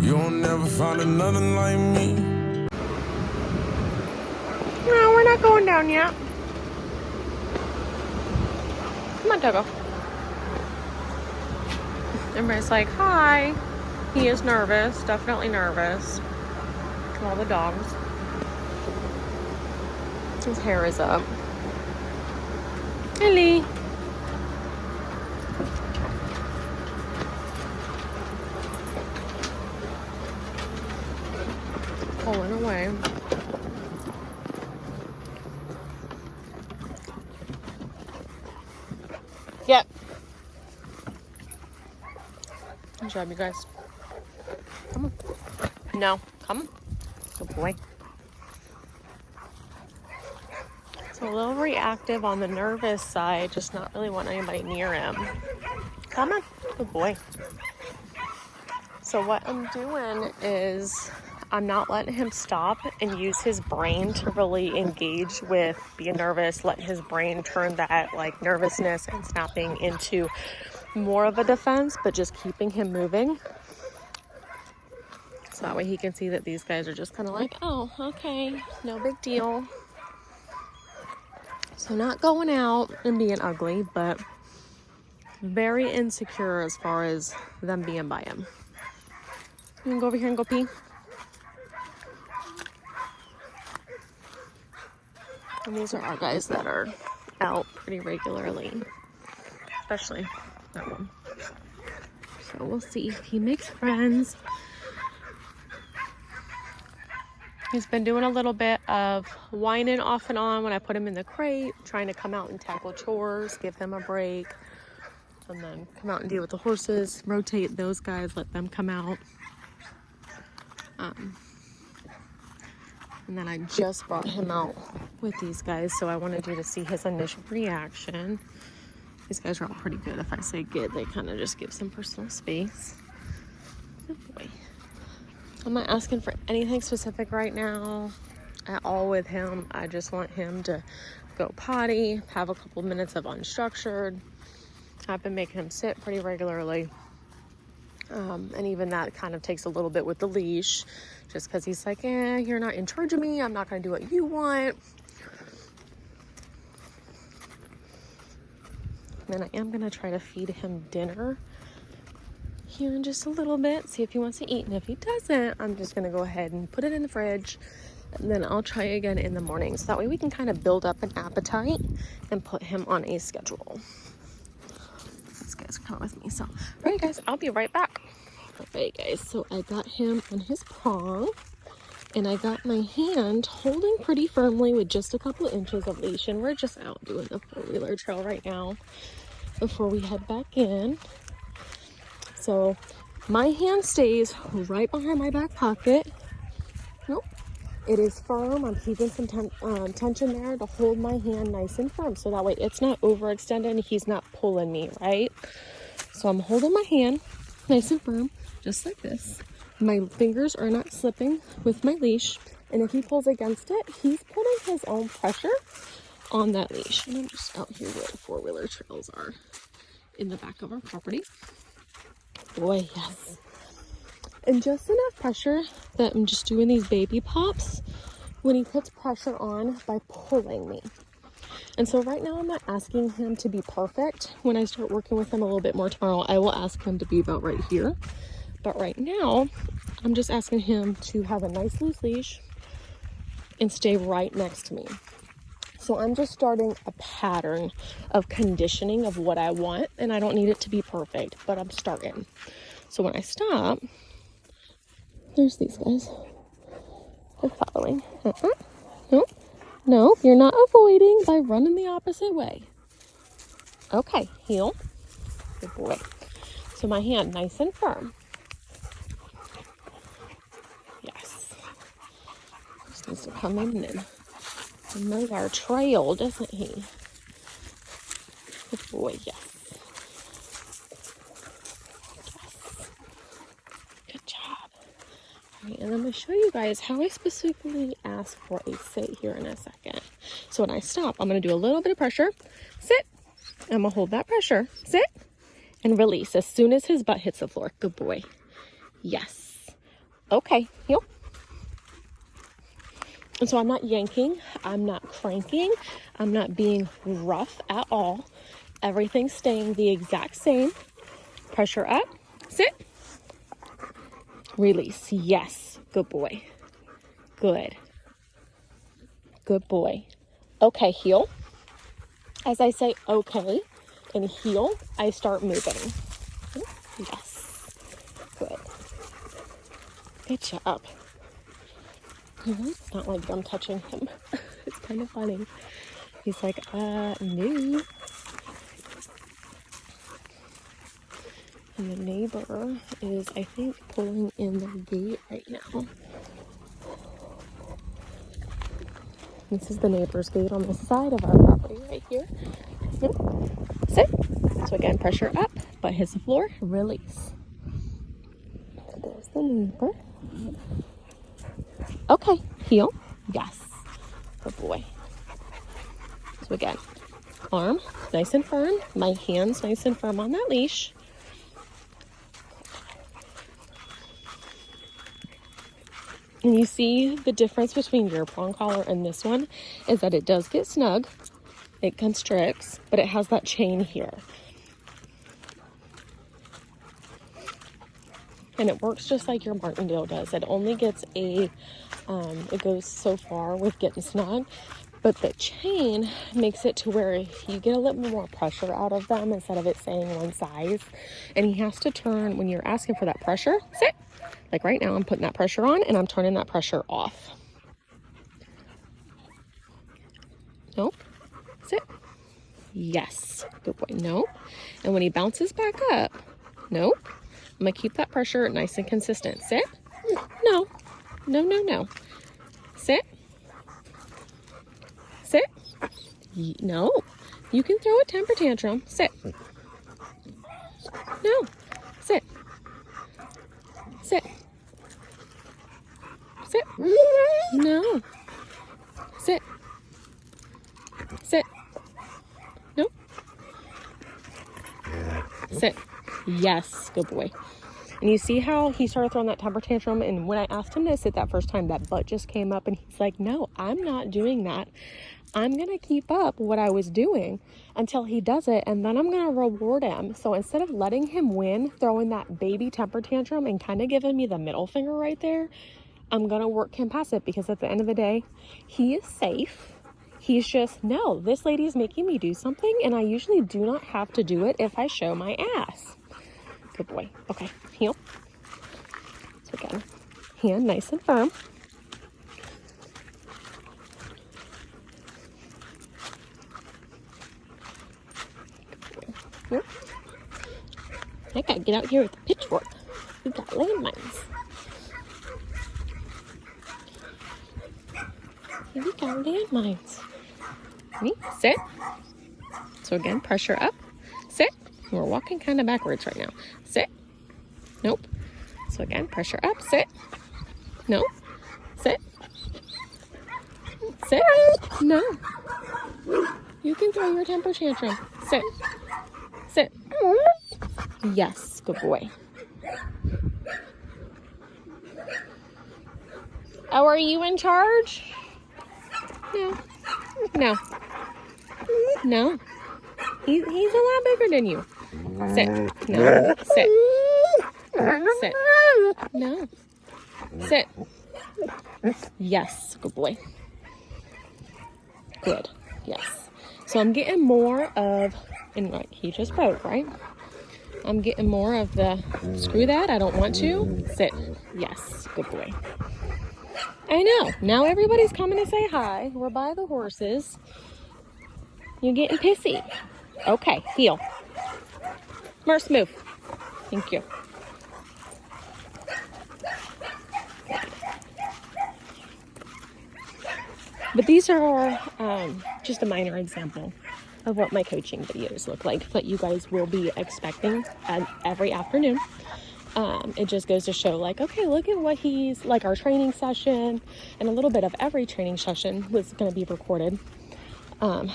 You'll never find another like me. No, we're not going down yet. Come on, Togo. Everybody's like, hi. He is nervous, definitely nervous. All the dogs. His hair is up. Ellie. Pulling away. Yep. Good job, you guys. Come on. No, come on. Good boy. So a little reactive on the nervous side, just not really want anybody near him. Come on. Good boy. So what I'm doing is I'm not letting him stop and use his brain to really engage with being nervous, let his brain turn that like nervousness and snapping into more of a defense, but just keeping him moving. So that way he can see that these guys are just kind of like, oh, okay, no big deal. So not going out and being ugly, but very insecure as far as them being by him. You can go over here and go pee. And these are our guys that are out pretty regularly, especially that one. So we'll see if he makes friends. He's been doing a little bit of whining off and on when I put him in the crate, trying to come out and tackle chores, give him a break, and then come out and deal with the horses, rotate those guys, let them come out. And then I just brought him out with these guys, so I wanted you to see his initial reaction. These guys are all pretty good. If I say good, they kind of just give some personal space. Good boy. I'm not asking for anything specific right now at all with him. I just want him to go potty, have a couple minutes of unstructured. I've been making him sit pretty regularly. And even that kind of takes a little bit with the leash, just because he's like, you're not in charge of me. I'm not going to do what you want. And I am going to try to feed him dinner here in just a little bit, see if he wants to eat. And if he doesn't, I'm just going to go ahead and put it in the fridge. And then I'll try again in the morning. So that way we can kind of build up an appetite and put him on a schedule. These guys are coming with me. So, all right, guys, I'll be right back. All right, guys, so I got him on his prong. And I got my hand holding pretty firmly with just a couple of inches of leash. And we're just out doing the four-wheeler trail right now before we head back in. So my hand stays right behind my back pocket. Nope. It is firm. I'm keeping some tension there to hold my hand nice and firm. So that way it's not overextended and he's not pulling me, right? So I'm holding my hand nice and firm, just like this. My fingers are not slipping with my leash. And if he pulls against it, he's putting his own pressure on that leash. And I'm just out here where the four-wheeler trails are in the back of our property. Boy, yes. And just enough pressure that I'm just doing these baby pops when he puts pressure on by pulling me. And so right now I'm not asking him to be perfect. When I start working with him a little bit more tomorrow, I will ask him to be about right here. But right now, I'm just asking him to have a nice loose leash and stay right next to me. So I'm just starting a pattern of conditioning of what I want, and I don't need it to be perfect, but I'm starting. So when I stop, there's these guys. They're following. No, you're not avoiding by running the opposite way. Okay, heel. Good boy. So my hand nice and firm. Yes. Just needs to come in and know our trail, doesn't he? Good boy, yes. Good job. All right, and I'm going to show you guys how I specifically ask for a sit here in a second. So when I stop, I'm going to do a little bit of pressure. Sit. I'm going to hold that pressure. Sit. And release as soon as his butt hits the floor. Good boy. Yes. Okay, heel. And so I'm not yanking, I'm not cranking, I'm not being rough at all. Everything's staying the exact same. Pressure up, sit, release. Yes, good boy. Good. Good boy. Okay, heel. As I say okay and heel, I start moving. Yes. Good. Good job. It's not like I'm touching him. It's kind of funny. He's like, no. And the neighbor is, I think, pulling in the gate right now. This is the neighbor's gate on the side of our property right here. Sit. So again, pressure up, butt hits the floor, release. There's the neighbor. Okay, heel. Yes. Good boy. So again, arm nice and firm, my hands nice and firm on that leash. And you see the difference between your prong collar and this one is that it does get snug, it constricts, but it has that chain here. And it works just like your martingale does. It only gets it goes so far with getting snug, but the chain makes it to where you get a little bit more pressure out of them instead of it staying one size. And he has to turn, when you're asking for that pressure, sit. Like right now, I'm putting that pressure on and I'm turning that pressure off. Nope. Sit. Yes. Good boy. Nope. And when he bounces back up, nope. I'm going to keep that pressure nice and consistent. Sit. No. No, no, no. Sit. Sit. No. You can throw a temper tantrum. Sit. No. Sit. Sit. Sit. No. Sit. Sit. Nope. Sit. Yes. Good boy. And you see how he started throwing that temper tantrum, and when I asked him to sit that first time, that butt just came up and he's like, no, I'm not doing that. I'm going to keep up what I was doing until he does it, and then I'm going to reward him. So instead of letting him win, throwing that baby temper tantrum and kind of giving me the middle finger right there, I'm going to work him past it, because at the end of the day, he is safe. He's just, no, this lady is making me do something, and I usually do not have to do it if I show my ass. Good boy. Okay, heel. So again, hand nice and firm. Here. I gotta get out here with the pitchfork. We got landmines. We got landmines. Ready? Sit. So again, pressure up. Sit. We're walking kind of backwards right now. Sit. Nope. So again, pressure up. Sit. No. Sit. Sit. No. You can throw your temper tantrum. Sit. Sit. Yes. Good boy. Oh, are you in charge? No. No. No. He's a lot bigger than you. Sit. No. Sit. Sit. No. Sit. Yes. Good boy. Good. Yes. So I'm getting more of, and like he just broke, right? I'm getting more of the, screw that, I don't want to. Sit. Yes. Good boy. I know. Now everybody's coming to say hi. We're by the horses. You're getting pissy. Okay, heel. Merce, move. Thank you. But these are just a minor example of what my coaching videos look like that you guys will be expecting every afternoon. It just goes to show, like, okay, look at what he's like. Our training session and a little bit of every training session was going to be recorded. Oh,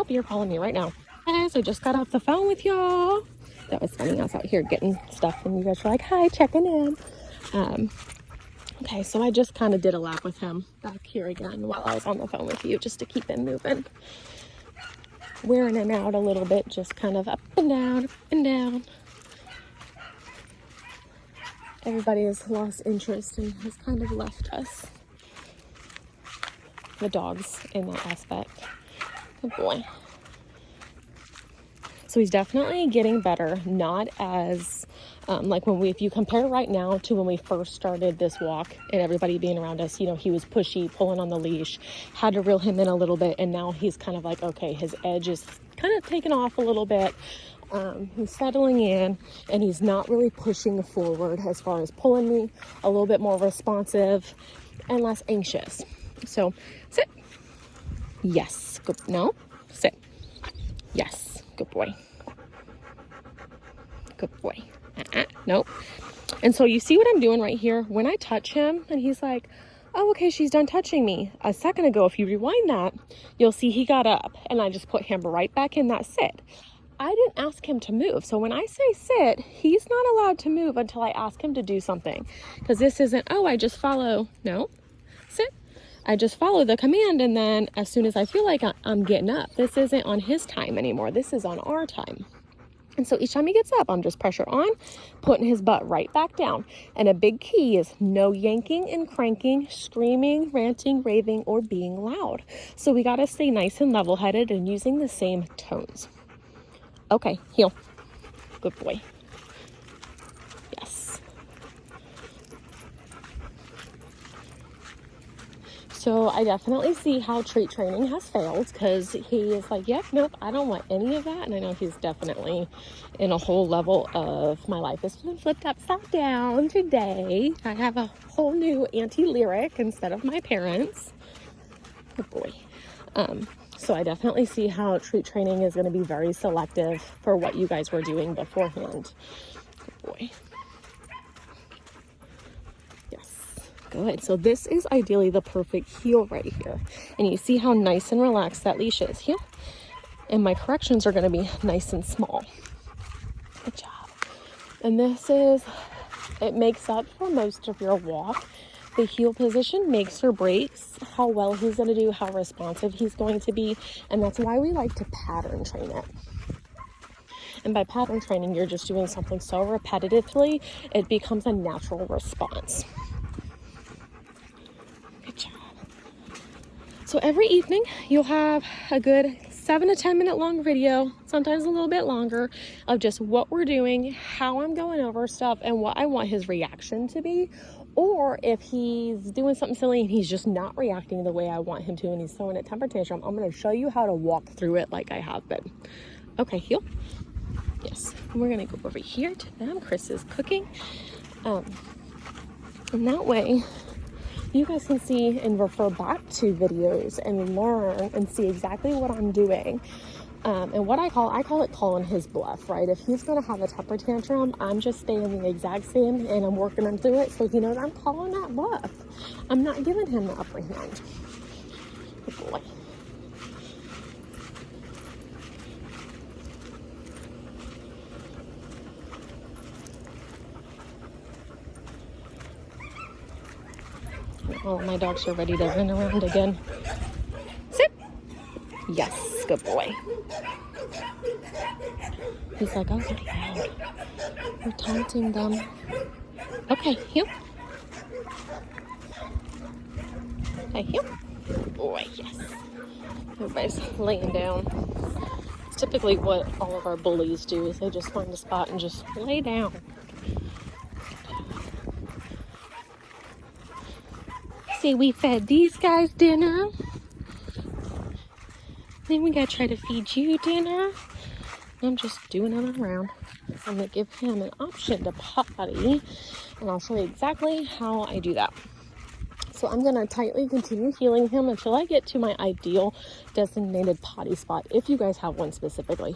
you're calling me right now. Guys, I just got off the phone with y'all. That was funny. I was out here getting stuff and you guys were like, hi, checking in. Okay, so I just kind of did a lap with him back here again while I was on the phone with you, just to keep him moving. Wearing him out a little bit, just kind of up and down, up and down. Everybody has lost interest and has kind of left us. The dogs in that aspect. Good boy. So he's definitely getting better. Not as, like if you compare right now to when we first started this walk and everybody being around us, you know, he was pushy, pulling on the leash, had to reel him in a little bit. And now he's kind of like, okay, his edge is kind of taken off a little bit. He's settling in and he's not really pushing forward as far as pulling me, a little bit more responsive and less anxious. So sit. Yes. Good. No. Sit. Yes. Good boy. Good boy. Nope. And so you see what I'm doing right here? When I touch him and he's like, oh, okay, she's done touching me. A second ago, if you rewind that, you'll see he got up and I just put him right back in that sit. I didn't ask him to move. So when I say sit, he's not allowed to move until I ask him to do something. Because this isn't, oh, I just follow. No, sit. I just follow the command. And then as soon as I feel like I'm getting up, this isn't on his time anymore. This is on our time. And so each time he gets up, I'm just pressure on, putting his butt right back down. And a big key is no yanking and cranking, screaming, ranting, raving, or being loud. So we got to stay nice and level-headed and using the same tones. Okay, heel. Good boy. Yes. So I definitely see how treat training has failed because he is like, yep, nope, I don't want any of that. And I know he's definitely in a whole level of my life has been flipped upside down today. I have a whole new anti-lyric instead of my parents. Good boy. So I definitely see how treat training is going to be very selective for what you guys were doing beforehand. Good boy. Yes. Good. So this is ideally the perfect heel right here. And you see how nice and relaxed that leash is here. And my corrections are going to be nice and small. Good job. And this is, it makes up for most of your walk. The heel position makes or breaks how well he's going to do, how responsive he's going to be. And that's why we like to pattern train it. And by pattern training, you're just doing something so repetitively, it becomes a natural response. Good job. So every evening, you'll have a good 7 to 10 minute long video, sometimes a little bit longer, of just what we're doing, how I'm going over stuff, and what I want his reaction to be. Or if he's doing something silly and he's just not reacting the way I want him to and he's throwing a temper tantrum, I'm going to show you how to walk through it like I have been. Okay, heel. Yes. And we're going to go over here to them. Chris is cooking. And that way, you guys can see and refer back to videos and learn and see exactly what I'm doing. And what I call it calling his bluff, right? If he's going to have a temper tantrum, I'm just staying the exact same and I'm working him through it. So he knows I'm calling that bluff. I'm not giving him the upper hand. Good boy. Oh, my dogs are ready to run around again. Sit. Yes, good boy. He's like, oh, they're loud. We're taunting them. Okay, heel. Okay, heel. Good boy, yes. Everybody's laying down. It's typically what all of our bullies do is they just find a spot and just lay down. See, we fed these guys dinner. Then we gotta try to feed you dinner. I'm just doing it around. I'm gonna give him an option to potty, and I'll show you exactly how I do that. So I'm gonna tightly continue healing him until I get to my ideal designated potty spot, if you guys have one specifically.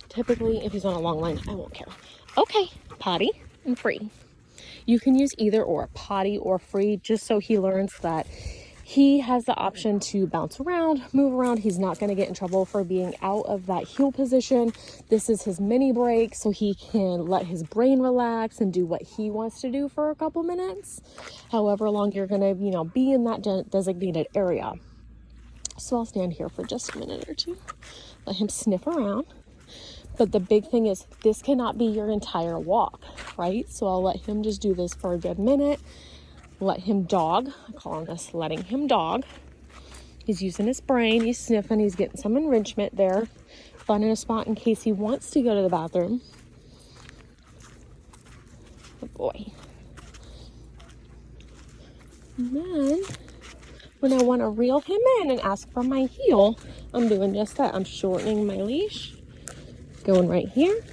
Typically, if he's on a long line, I won't care. Okay, potty and free. You can use either or, potty or free, just so he learns that he has the option to bounce around, move around. He's not going to get in trouble for being out of that heel position. This is his mini break, so he can let his brain relax and do what he wants to do for a couple minutes, however long you're going to, you know, be in that designated area. So I'll stand here for just a minute or two, let him sniff around. But the big thing is this cannot be your entire walk, right? So I'll let him just do this for a good minute. Let him dog. I call this letting him dog. He's using his brain. He's sniffing. He's getting some enrichment there. Finding a spot in case he wants to go to the bathroom. Good boy. And then when I want to reel him in and ask for my heel, I'm doing just that. I'm shortening my leash. Going right here.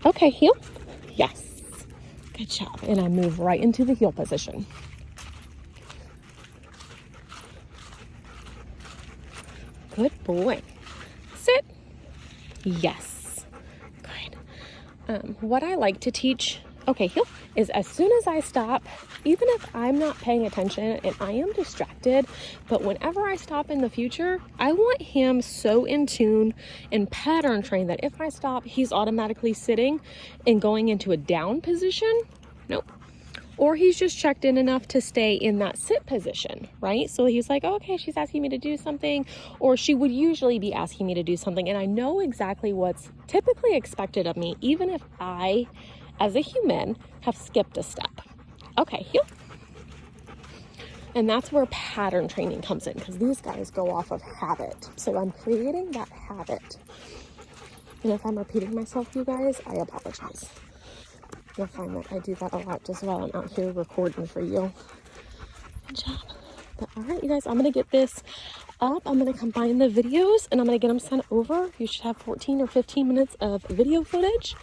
Okay, heel. Yes. Good job. And I move right into the heel position. Good boy. Sit. Yes. Good. What I like to teach, okay, heel, is as soon as I stop, even if I'm not paying attention and I am distracted, but whenever I stop in the future, I want him so in tune and pattern trained that if I stop, he's automatically sitting and going into a down position. Nope. Or he's just checked in enough to stay in that sit position, right? So he's like, oh, okay, she's asking me to do something, or she would usually be asking me to do something, and I know exactly what's typically expected of me, even if I, as a human, have skipped a step. Okay, heel. And that's where pattern training comes in, because these guys go off of habit. So I'm creating that habit. And if I'm repeating myself, you guys, I apologize. You'll find that I do that a lot just while I'm out here recording for you. Good job. But all right, you guys, I'm going to get this up. I'm going to combine the videos and I'm going to get them sent over. You should have 14 or 15 minutes of video footage.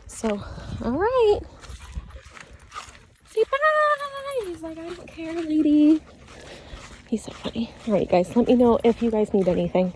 So, all right. Say bye. He's like, I don't care, lady. He's so funny. All right, guys, let me know if you guys need anything.